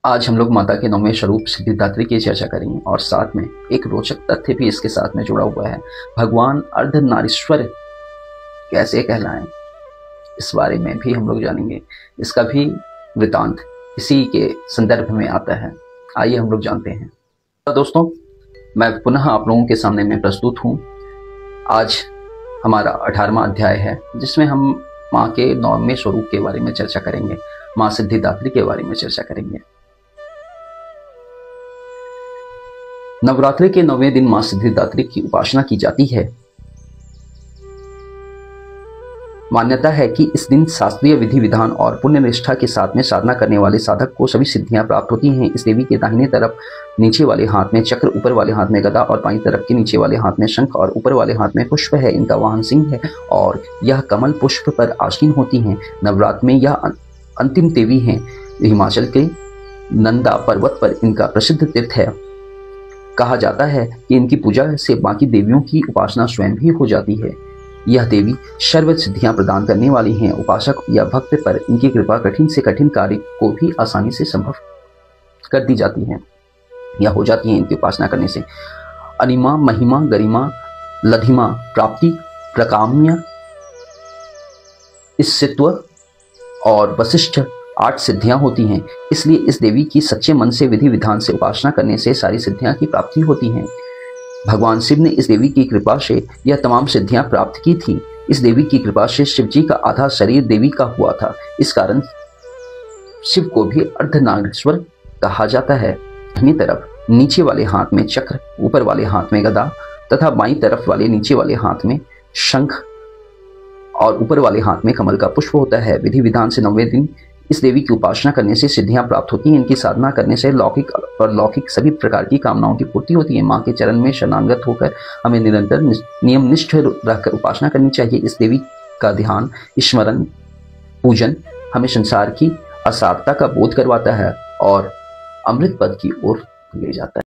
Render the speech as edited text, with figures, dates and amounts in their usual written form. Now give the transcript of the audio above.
आज हम लोग माता के 9वें स्वरूप सिद्धिदात्री की चर्चा करेंगे और साथ में एक रोचक तथ्य भी इसके साथ में जुड़ा हुआ है। भगवान अर्धनारीश्वर कैसे कहलाएं, इस बारे में भी हम लोग जानेंगे। इसका भी वृतांत इसी के संदर्भ में आता है। आइए हम लोग जानते हैं। तो दोस्तों, मैं पुनः आप लोगों के सामने में प्रस्तुत हूँ। आज हमारा 18वां अध्याय है, जिसमें हम माँ के 9वें स्वरूप के बारे में चर्चा करेंगे, माँ सिद्धिदात्री के बारे में चर्चा करेंगे। नवरात्रि के 9वें दिन मां सिद्धिदात्री की उपासना की जाती है। मान्यता है कि इस दिन शास्त्रीय विधि विधान और पुण्य निष्ठा के साथ में साधना करने वाले साधक को सभी सिद्धियां प्राप्त होती हैं। इस देवी के दाहिने तरफ नीचे वाले हाथ में चक्र, ऊपर वाले हाथ में गदा और बाईं तरफ के नीचे वाले हाथ में शंख और ऊपर वाले हाथ में पुष्प है। इनका वाहन सिंह है और यह कमल पुष्प पर आसीन होती हैं। नवरात्र में यह अंतिम देवी हैं। हिमाचल के नंदा पर्वत पर इनका प्रसिद्ध तीर्थ है। कहा जाता है कि इनकी पूजा से बाकी देवियों की उपासना स्वयं भी हो जाती है। यह देवी सर्व सिद्धियां प्रदान करने वाली हैं। उपासक या भक्त पर इनकी कृपा कठिन से कठिन कार्य को भी आसानी से संभव कर दी जाती है या हो जाती है इनकी उपासना करने से। अनिमा, महिमा, गरिमा, लधिमा, प्राप्ति, प्रकाम्य, ईशित्व और वशिष्ठ 8 सिद्धियां होती हैं। इसलिए इस देवी की सच्चे मन से विधि विधान से उपासना करने से सारी सिद्धियां की प्राप्ति होती हैं। भगवान शिव ने इस देवी की कृपा से यह तमाम सिद्धियां प्राप्त की थी। इस देवी की कृपा से शिव जी का आधा शरीर देवी का हुआ था। इस कारण शिव को भी अर्धनारीश्वर कहा जाता है। दाहिनी तरफ नीचे वाले हाथ में चक्र, ऊपर वाले हाथ में गदा तथा बाईं तरफ वाले नीचे वाले हाथ में शंख और ऊपर वाले हाथ में कमल का पुष्प होता है। विधि विधान से 9वें दिन इस देवी की उपासना करने से सिद्धियां प्राप्त होती हैं। इनकी साधना करने से लौकिक और लौकिक सभी प्रकार की कामनाओं की पूर्ति होती है। मां के चरण में शरणागत होकर हमें निरंतर नियमनिष्ठ रहकर उपासना करनी चाहिए। इस देवी का ध्यान, स्मरण, पूजन हमें संसार की असारता का बोध करवाता है और अमृत पद की ओर ले जाता है।